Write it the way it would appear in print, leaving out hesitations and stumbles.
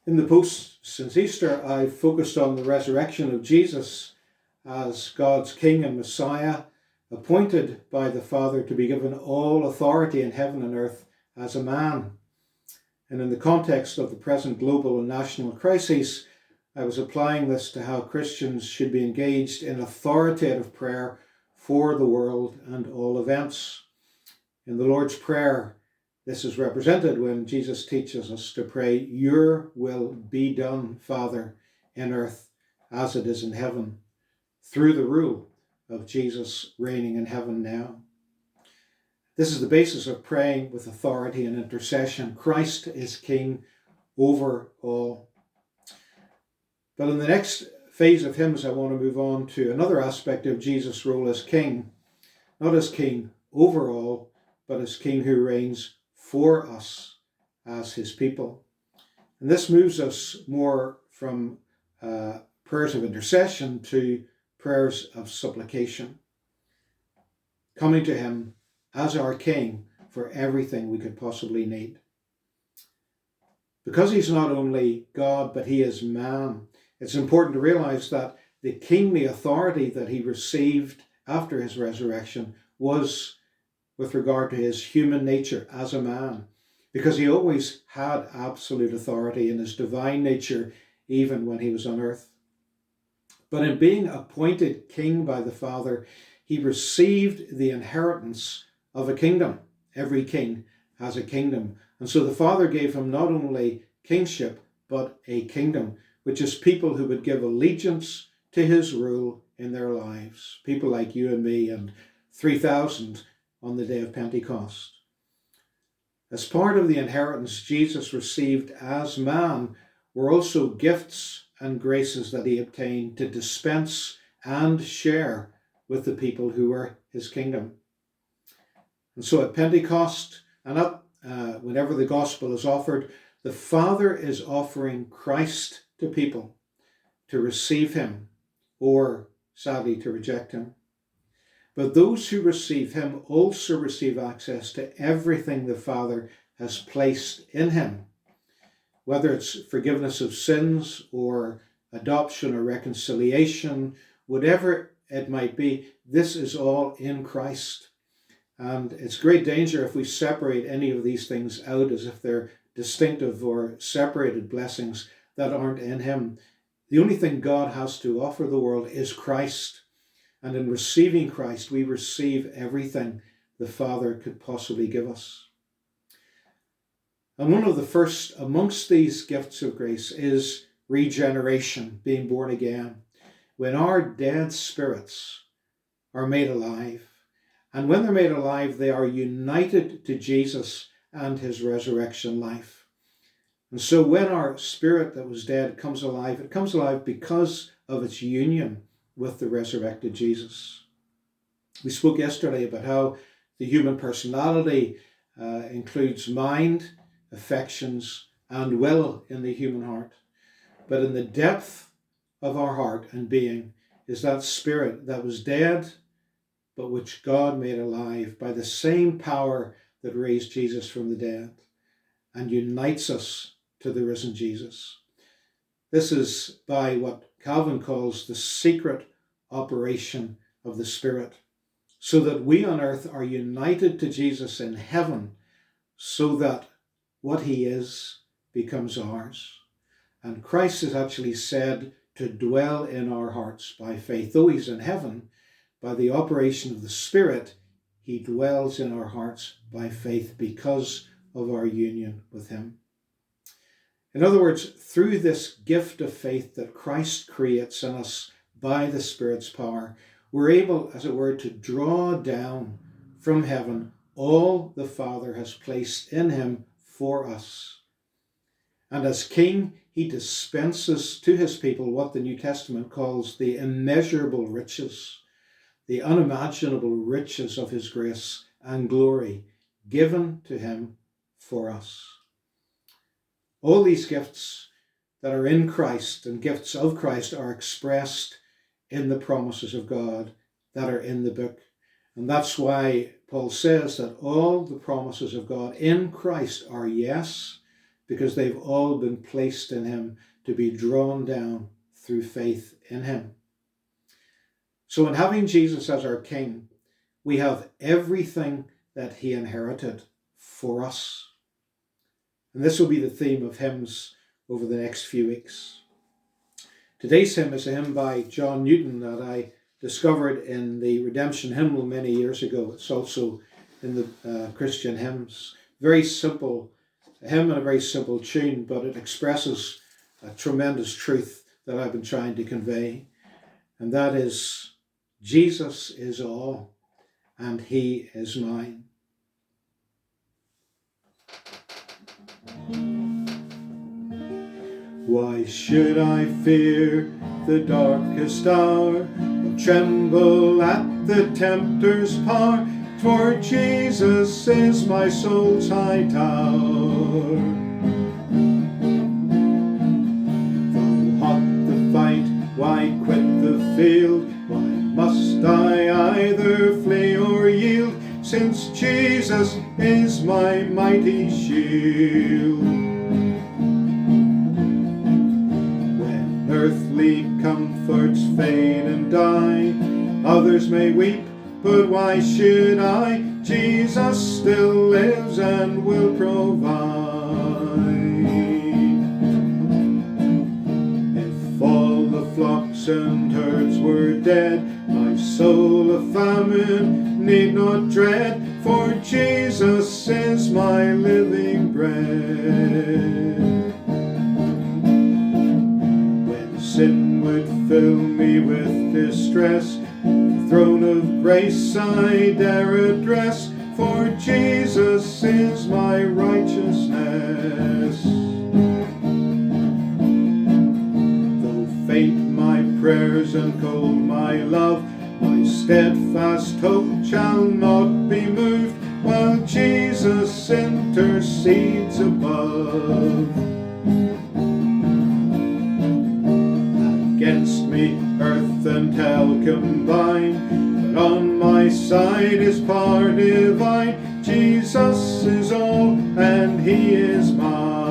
In the post since Easter, I've focused on the resurrection of Jesus as God's King and Messiah, appointed by the Father to be given all authority in heaven and earth as a man. And in the context of the present global and national crises, I was applying this to how Christians should be engaged in authoritative prayer for the world and all events. In the Lord's Prayer, this is represented when Jesus teaches us to pray, "Your will be done, Father, in earth as it is in heaven," through the rule of Jesus reigning in heaven now. This is the basis of praying with authority and intercession. Christ is King over all. But in the next phase of hymns, I want to move on to another aspect of Jesus' role as King, not as King over all, but as King who reigns for us as his people. And this moves us more from prayers of intercession to prayers of supplication, coming to him as our King for everything we could possibly need. Because he's not only God, but he is man, it's important to realize that the kingly authority that he received after his resurrection was with regard to his human nature as a man, because he always had absolute authority in his divine nature, even when he was on earth. But in being appointed king by the Father, he received the inheritance of a kingdom. Every king has a kingdom. And so the Father gave him not only kingship, but a kingdom, which is people who would give allegiance to his rule in their lives. People like you and me and 3,000 on the day of Pentecost. As part of the inheritance Jesus received as man were also gifts and graces that he obtained to dispense and share with the people who were his kingdom. And so at Pentecost and whenever the gospel is offered, the Father is offering Christ to people to receive him or, sadly, to reject him. But those who receive him also receive access to everything the Father has placed in him, whether it's forgiveness of sins or adoption or reconciliation, whatever it might be. This is all in Christ. And it's great danger if we separate any of these things out as if they're distinctive or separated blessings that aren't in him. The only thing God has to offer the world is Christ. And in receiving Christ, we receive everything the Father could possibly give us. And one of the first amongst these gifts of grace is regeneration, being born again, when our dead spirits are made alive. And when they're made alive, they are united to Jesus and his resurrection life. And so when our spirit that was dead comes alive, it comes alive because of its union with the resurrected Jesus. We spoke yesterday about how the human personality includes mind, affections, and will in the human heart. But in the depth of our heart and being is that spirit that was dead, but which God made alive by the same power that raised Jesus from the dead and unites us to the risen Jesus. This is by what Calvin calls the secret operation of the Spirit, so that we on earth are united to Jesus in heaven, so that what he is becomes ours. And Christ is actually said to dwell in our hearts by faith. Though he's in heaven, by the operation of the Spirit, he dwells in our hearts by faith because of our union with him. In other words, through this gift of faith that Christ creates in us by the Spirit's power, we're able, as it were, to draw down from heaven all the Father has placed in him for us. And as King, he dispenses to his people what the New Testament calls the immeasurable riches, the unimaginable riches of his grace and glory given to him for us. All these gifts that are in Christ and gifts of Christ are expressed in the promises of God that are in the book. And that's why Paul says that all the promises of God in Christ are yes, because they've all been placed in him to be drawn down through faith in him. So in having Jesus as our King, we have everything that he inherited for us. And this will be the theme of hymns over the next few weeks. Today's hymn is a hymn by John Newton that I discovered in the Redemption hymnal many years ago. It's also in the Christian hymns. Very simple hymn and a very simple tune, but it expresses a tremendous truth that I've been trying to convey. And that is, Jesus is all and he is mine. Why should I fear the darkest hour, or tremble at the tempter's power? For Jesus is my soul's high tower. Though hot the fight, why quit the field? Why must I either flee or yield, since Jesus is my mighty shield? Earthly comforts fade and die, others may weep, but why should I? Jesus still lives and will provide. If all the flocks and herds were dead, my soul of famine need not dread, for Jesus is my living bread. Sin would fill me with distress, the throne of grace I dare address, for Jesus is my righteousness. Though faint my prayers and cold my love, my steadfast hope shall not be moved, while Jesus intercedes above. Against me earth and hell combine, but on my side is power divine. Jesus is all and he is mine.